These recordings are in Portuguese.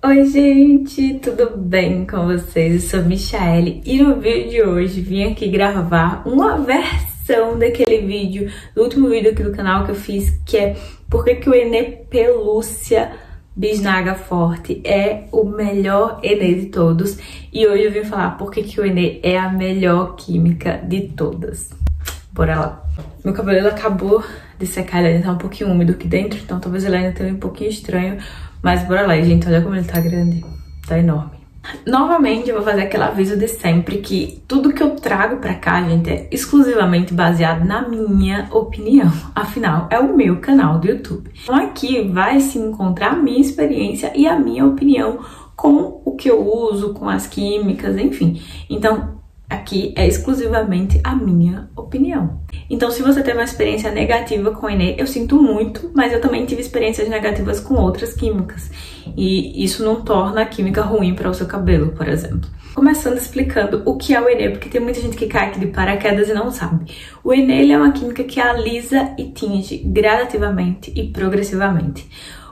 Oi gente, tudo bem com vocês? Eu sou Michaele e no vídeo de hoje vim aqui gravar uma versão daquele vídeo, do último vídeo aqui do canal que eu fiz, que é por que o Enê Pelúcia Bisnaga Forte é o melhor Enê de todos. E hoje eu vim falar por que o Enê é a melhor química de todas. Bora lá. Meu cabelo acabou de secar, ele ainda tá um pouquinho úmido aqui dentro, então talvez ele ainda esteja um pouquinho estranho. Mas bora lá, gente, olha como ele tá grande, tá enorme. Novamente eu vou fazer aquele aviso de sempre que tudo que eu trago pra cá, gente, é exclusivamente baseado na minha opinião. Afinal, é o meu canal do YouTube. Então aqui vai se encontrar a minha experiência e a minha opinião com o que eu uso, com as químicas, enfim. Então aqui é exclusivamente a minha opinião. Então, se você teve uma experiência negativa com o Enê, eu sinto muito, mas eu também tive experiências negativas com outras químicas. E isso não torna a química ruim para o seu cabelo, por exemplo. Começando explicando o que é o Enê, porque tem muita gente que cai aqui de paraquedas e não sabe. O Enê ele é uma química que alisa e tinge gradativamente e progressivamente.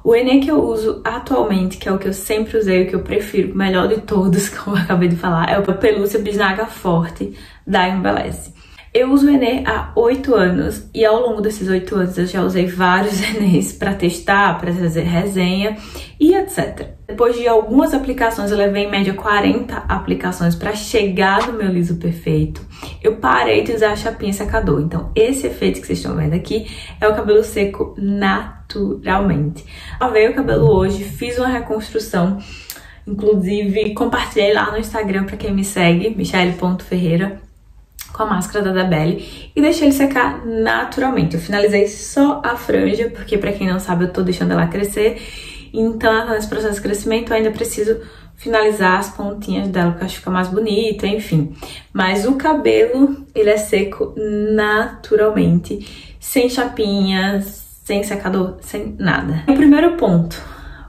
O Enê que eu uso atualmente, que é o que eu sempre usei, o que eu prefiro, o melhor de todos, como eu acabei de falar, é o Pelúcia Bisnaga Forte da Embeleze. Eu uso o Enê há 8 anos e ao longo desses 8 anos eu já usei vários Enês para testar, para fazer resenha e etc. Depois de algumas aplicações, eu levei em média 40 aplicações para chegar no meu liso perfeito. Eu parei de usar a chapinha secador. Então esse efeito que vocês estão vendo aqui é o cabelo seco naturalmente. Lavei o cabelo hoje, fiz uma reconstrução, inclusive compartilhei lá no Instagram para quem me segue, michaele.ferreira, com a máscara da Dabelli, e deixei ele secar naturalmente. Eu finalizei só a franja, porque pra quem não sabe eu tô deixando ela crescer, então nesse processo de crescimento eu ainda preciso finalizar as pontinhas dela, porque eu acho que fica mais bonita, enfim. Mas o cabelo, ele é seco naturalmente, sem chapinhas, sem secador, sem nada. O primeiro ponto,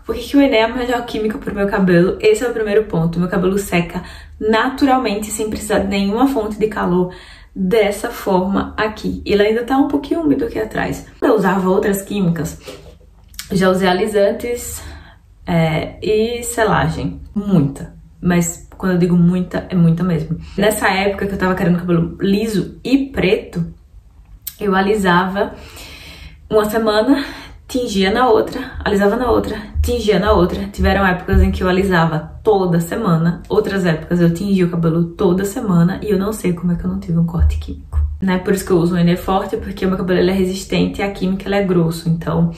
por que o Enê é a melhor química pro meu cabelo? Esse é o primeiro ponto. Meu cabelo seca naturalmente, sem precisar de nenhuma fonte de calor, dessa forma aqui. Ele ainda tá um pouquinho úmido aqui atrás. Eu usava outras químicas, já usei alisantes e selagem. Muita. Mas quando eu digo muita, é muita mesmo. Nessa época que eu tava querendo cabelo liso e preto, eu alisava uma semana, tingia na outra, alisava na outra, tingia na outra. Tiveram épocas em que eu alisava toda semana, outras épocas eu tingia o cabelo toda semana e eu não sei como é que eu não tive um corte químico. Né? Por isso que eu uso um Enê forte, porque o meu cabelo ele é resistente e a química ele é grosso, então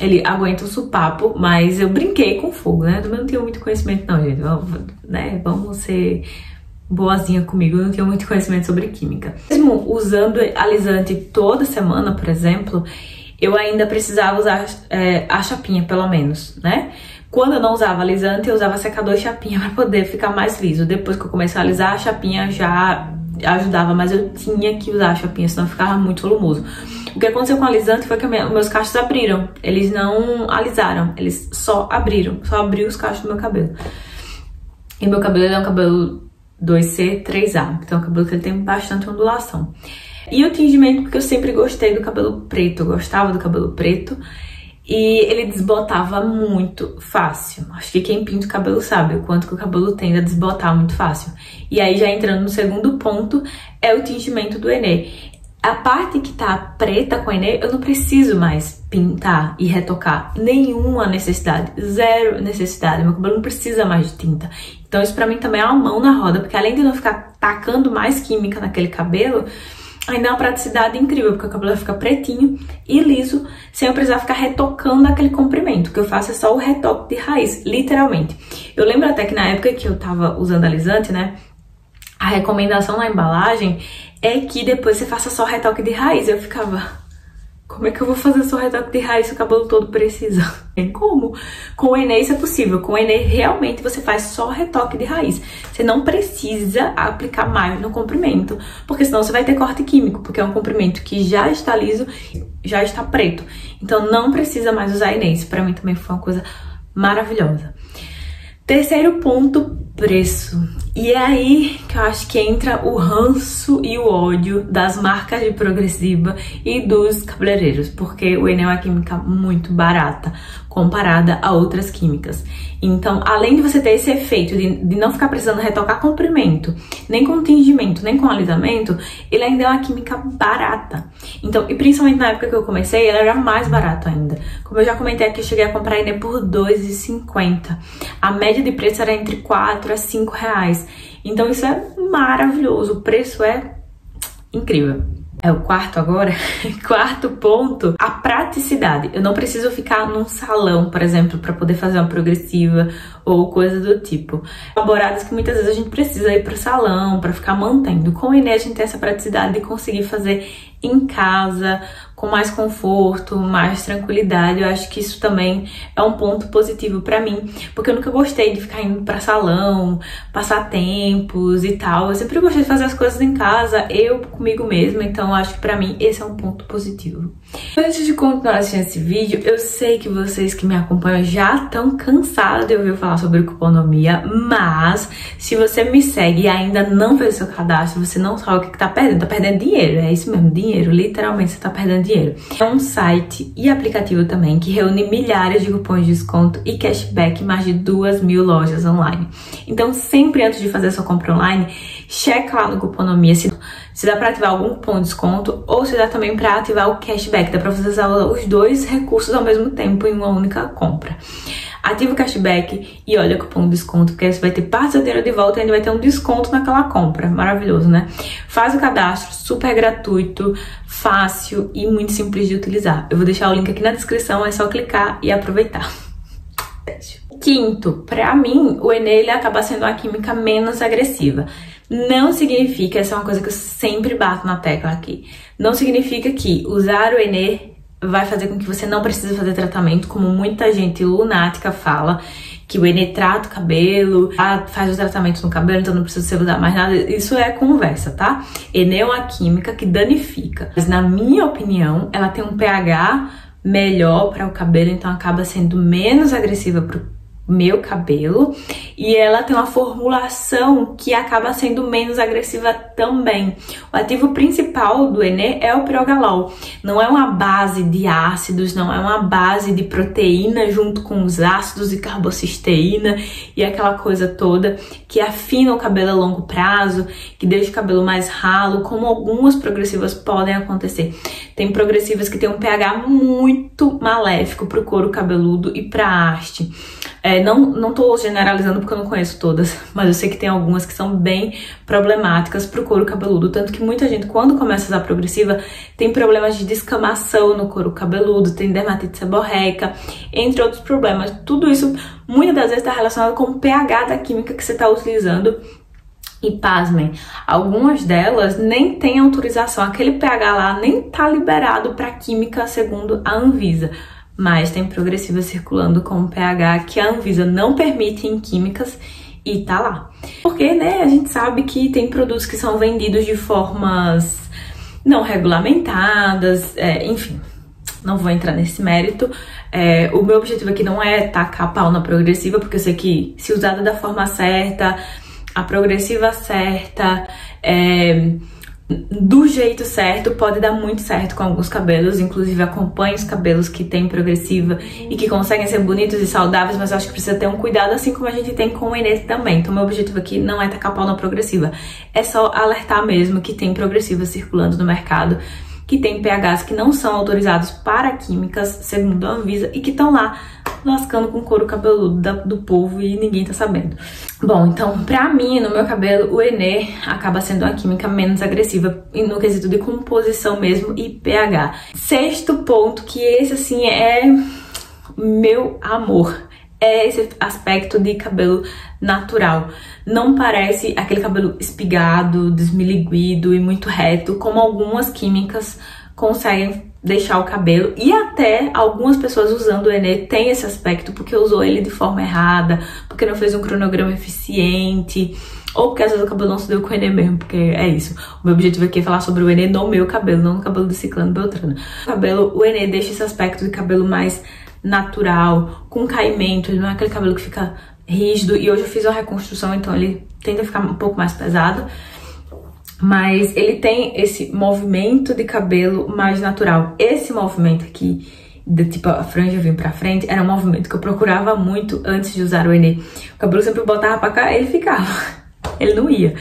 ele aguenta um supapo, mas eu brinquei com fogo, né? Eu também não tenho muito conhecimento não, gente, vamos ser boazinha comigo, eu não tenho muito conhecimento sobre química. Mesmo usando alisante toda semana, por exemplo, eu ainda precisava usar a chapinha, pelo menos, né? Quando eu não usava alisante, eu usava secador e chapinha para poder ficar mais liso. Depois que eu comecei a alisar, a chapinha já ajudava, mas eu tinha que usar a chapinha, senão ficava muito volumoso. O que aconteceu com o alisante foi que meus cachos abriram. Eles não alisaram, eles só abriram. Só abriu os cachos do meu cabelo. E meu cabelo ele é um cabelo 2C, 3A. Então é um cabelo que ele tem bastante ondulação. E o tingimento, porque eu sempre gostei do cabelo preto, eu gostava do cabelo preto e ele desbotava muito fácil. Acho que quem pinta o cabelo sabe o quanto que o cabelo tende a desbotar muito fácil. E aí já entrando no segundo ponto é o tingimento do Enê. A parte que tá preta com o Enê, eu não preciso mais pintar e retocar. Nenhuma necessidade, zero necessidade. Meu cabelo não precisa mais de tinta. Então isso pra mim também é uma mão na roda, porque além de eu não ficar tacando mais química naquele cabelo, ainda é uma praticidade incrível, porque o cabelo vai ficar pretinho e liso, sem eu precisar ficar retocando aquele comprimento. O que eu faço é só o retoque de raiz, literalmente. Eu lembro até que na época que eu tava usando alisante, né, a recomendação na embalagem é que depois você faça só retoque de raiz. Eu ficava, como é que eu vou fazer só retoque de raiz se o cabelo todo precisa? Tem como? Com o Enê isso é possível. Com o Enê realmente você faz só retoque de raiz. Você não precisa aplicar mais no comprimento, porque senão você vai ter corte químico, porque é um comprimento que já está liso, já está preto. Então não precisa mais usar Enê. Isso pra mim também foi uma coisa maravilhosa. Terceiro ponto, preço. E é aí que eu acho que entra o ranço e o ódio das marcas de progressiva e dos cabeleireiros, porque o Enê é uma química muito barata comparada a outras químicas. Então, além de você ter esse efeito de não ficar precisando retocar comprimento, nem com tingimento, nem com alisamento, ele ainda é uma química barata. Então, e principalmente na época que eu comecei, ele era mais barato ainda. Como eu já comentei aqui, eu cheguei a comprar ele por R$2,50. A média de preço era entre R$4 a R$5. Então, isso é maravilhoso. O preço é incrível. É o quarto agora. Quarto ponto, a praticidade. Eu não preciso ficar num salão, por exemplo, para poder fazer uma progressiva ou coisa do tipo. Elaboradas que muitas vezes a gente precisa ir pro salão para ficar mantendo. Com o Enê a gente tem essa praticidade de conseguir fazer em casa, com mais conforto, mais tranquilidade. Eu acho que isso também é um ponto positivo pra mim, porque eu nunca gostei de ficar indo pra salão, passar tempos e tal. Eu sempre gostei de fazer as coisas em casa, eu comigo mesma, então eu acho que pra mim esse é um ponto positivo. Antes de continuar assistindo esse vídeo, eu sei que vocês que me acompanham já estão cansados de ouvir eu falar sobre Cuponomia, mas se você me segue e ainda não fez o seu cadastro, você não sabe o que tá perdendo dinheiro, é isso mesmo, dinheiro, literalmente você tá perdendo dinheiro. É um site e aplicativo também que reúne milhares de cupons de desconto e cashback em mais de 2.000 lojas online. Então sempre antes de fazer a sua compra online, checa lá no Cuponomia se dá para ativar algum cupom de desconto ou se dá também para ativar o cashback. Dá para você usar os dois recursos ao mesmo tempo em uma única compra. Ativa o cashback e olha o cupom de desconto, porque aí você vai ter parte do dinheiro de volta e ainda vai ter um desconto naquela compra. Maravilhoso, né? Faz o cadastro, super gratuito, fácil e muito simples de utilizar. Eu vou deixar o link aqui na descrição, é só clicar e aproveitar. Quinto, pra mim, o Enê ele acaba sendo uma química menos agressiva. Não significa, essa é uma coisa que eu sempre bato na tecla aqui, não significa que usar o Enê vai fazer com que você não precise fazer tratamento, como muita gente lunática fala, que o Enê trata o cabelo, faz o tratamento no cabelo, então não precisa você usar mais nada. Isso é conversa, tá? Enê é uma química que danifica, mas na minha opinião, ela tem um pH melhor para o cabelo, então acaba sendo menos agressiva pro meu cabelo, e ela tem uma formulação que acaba sendo menos agressiva também. O ativo principal do Enê é o Pirogalol. Não é uma base de ácidos, não é uma base de proteína junto com os ácidos e carbocisteína e aquela coisa toda que afina o cabelo a longo prazo, que deixa o cabelo mais ralo, como algumas progressivas podem acontecer. Tem progressivas que tem um pH muito maléfico pro couro cabeludo e pra haste. Não tô generalizando porque eu não conheço todas, mas eu sei que tem algumas que são bem problemáticas pro couro cabeludo, tanto que muita gente, quando começa a usar progressiva, tem problemas de descamação no couro cabeludo, tem dermatite seborreica, entre outros problemas. Tudo isso, muitas das vezes, está relacionado com o pH da química que você está utilizando. E pasmem, algumas delas nem tem autorização, aquele pH lá nem tá liberado para química segundo a Anvisa. Mas tem progressiva circulando com um pH que a Anvisa não permite em químicas e tá lá. Porque, né, a gente sabe que tem produtos que são vendidos de formas não regulamentadas, enfim, não vou entrar nesse mérito. O meu objetivo aqui não é tacar pau na progressiva, porque eu sei que se usada da forma certa, a progressiva certa, do jeito certo, pode dar muito certo com alguns cabelos. Inclusive acompanho os cabelos que tem progressiva e que conseguem ser bonitos e saudáveis, mas eu acho que precisa ter um cuidado, assim como a gente tem com o Enê também. Então meu objetivo aqui não é tacar pau na progressiva, é só alertar mesmo que tem progressiva circulando no mercado, que tem pHs que não são autorizados para químicas, segundo a Anvisa, e que estão lá lascando com o couro cabeludo do povo e ninguém tá sabendo. Bom, então, pra mim, no meu cabelo, o Enê acaba sendo uma química menos agressiva no quesito de composição mesmo e pH. Sexto ponto, que esse, assim, é meu amor, é esse aspecto de cabelo natural. Não parece aquele cabelo espigado, desmilinguido e muito reto, como algumas químicas conseguem deixar o cabelo. E até algumas pessoas usando o Enê tem esse aspecto porque usou ele de forma errada, porque não fez um cronograma eficiente, ou porque às vezes o cabelo não se deu com o Enê mesmo, porque é isso. O meu objetivo aqui é falar sobre o Enê no meu cabelo, não no cabelo do Ciclano Beltrano. O Enê deixa esse aspecto de cabelo mais natural, com caimento, ele não é aquele cabelo que fica rígido, e hoje eu fiz uma reconstrução, então ele tende a ficar um pouco mais pesado, mas ele tem esse movimento de cabelo mais natural. Esse movimento aqui, tipo a franja vir pra frente, era um movimento que eu procurava muito antes de usar o Enê. O cabelo sempre botava pra cá, ele ficava, ele não ia.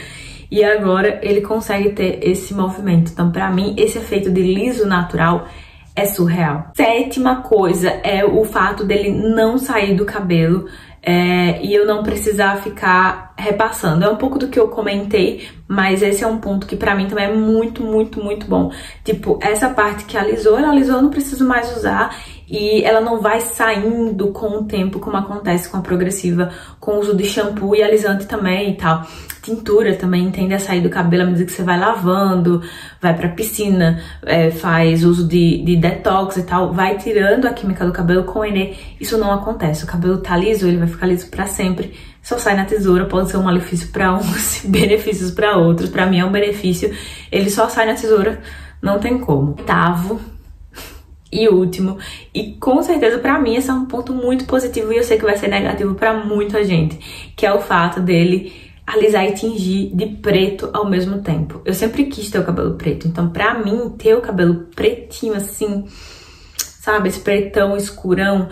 E agora ele consegue ter esse movimento. Então, pra mim, esse efeito de liso natural é surreal. Sétima coisa é o fato dele não sair do cabelo e eu não precisar ficar repassando. É um pouco do que eu comentei, mas esse é um ponto que pra mim também é muito, muito, muito bom. Tipo, essa parte que alisou, ela alisou, eu não preciso mais usar. E ela não vai saindo com o tempo, como acontece com a progressiva, com o uso de shampoo e alisante também e tal. Tintura também tende a sair do cabelo à medida que você vai lavando, vai pra piscina, faz uso de detox e tal, vai tirando a química do cabelo. Com o Enê, isso não acontece. O cabelo tá liso, ele vai ficar liso pra sempre. Só sai na tesoura, pode ser um malefício pra uns, benefícios pra outros. Pra mim é um benefício, ele só sai na tesoura, não tem como. Oitavo e último, e com certeza pra mim esse é um ponto muito positivo e eu sei que vai ser negativo pra muita gente, que é o fato dele alisar e tingir de preto ao mesmo tempo. Eu sempre quis ter o cabelo preto, então pra mim ter o cabelo pretinho assim, sabe, esse pretão escurão,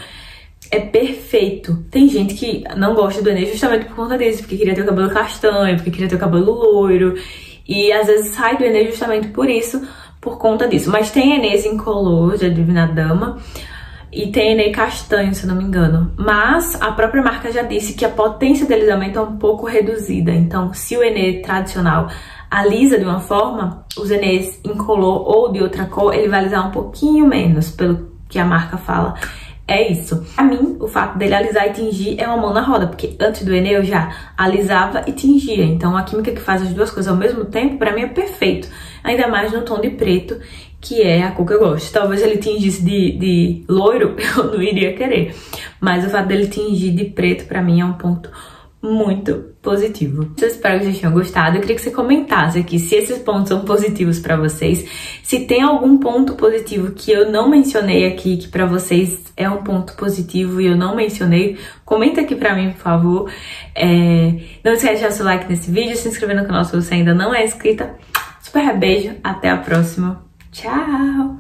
é perfeito. Tem gente que não gosta do Enê justamente por conta disso, porque queria ter o cabelo castanho, porque queria ter o cabelo loiro, e às vezes sai do Enê justamente por isso, por conta disso. Mas tem Enês incolor de Divina Dama e tem Enê castanho, se não me engano. Mas a própria marca já disse que a potência de alisamento é um pouco reduzida. Então, se o Enê tradicional alisa de uma forma, os Enês incolor ou de outra cor, ele vai alisar um pouquinho menos, pelo que a marca fala. É isso. Pra mim, o fato dele alisar e tingir é uma mão na roda, porque antes do Enê eu já alisava e tingia. Então a química que faz as duas coisas ao mesmo tempo, pra mim é perfeito. Ainda mais no tom de preto, que é a cor que eu gosto. Talvez ele tingisse de loiro, eu não iria querer. Mas o fato dele tingir de preto, pra mim, é um ponto muito positivo. Eu espero que vocês tenham gostado. Eu queria que você comentasse aqui se esses pontos são positivos pra vocês. Se tem algum ponto positivo que eu não mencionei aqui, que pra vocês é um ponto positivo e eu não mencionei, comenta aqui pra mim, por favor. Não esquece de deixar seu like nesse vídeo, se inscrever no canal se você ainda não é inscrita. Super beijo, até a próxima. Tchau!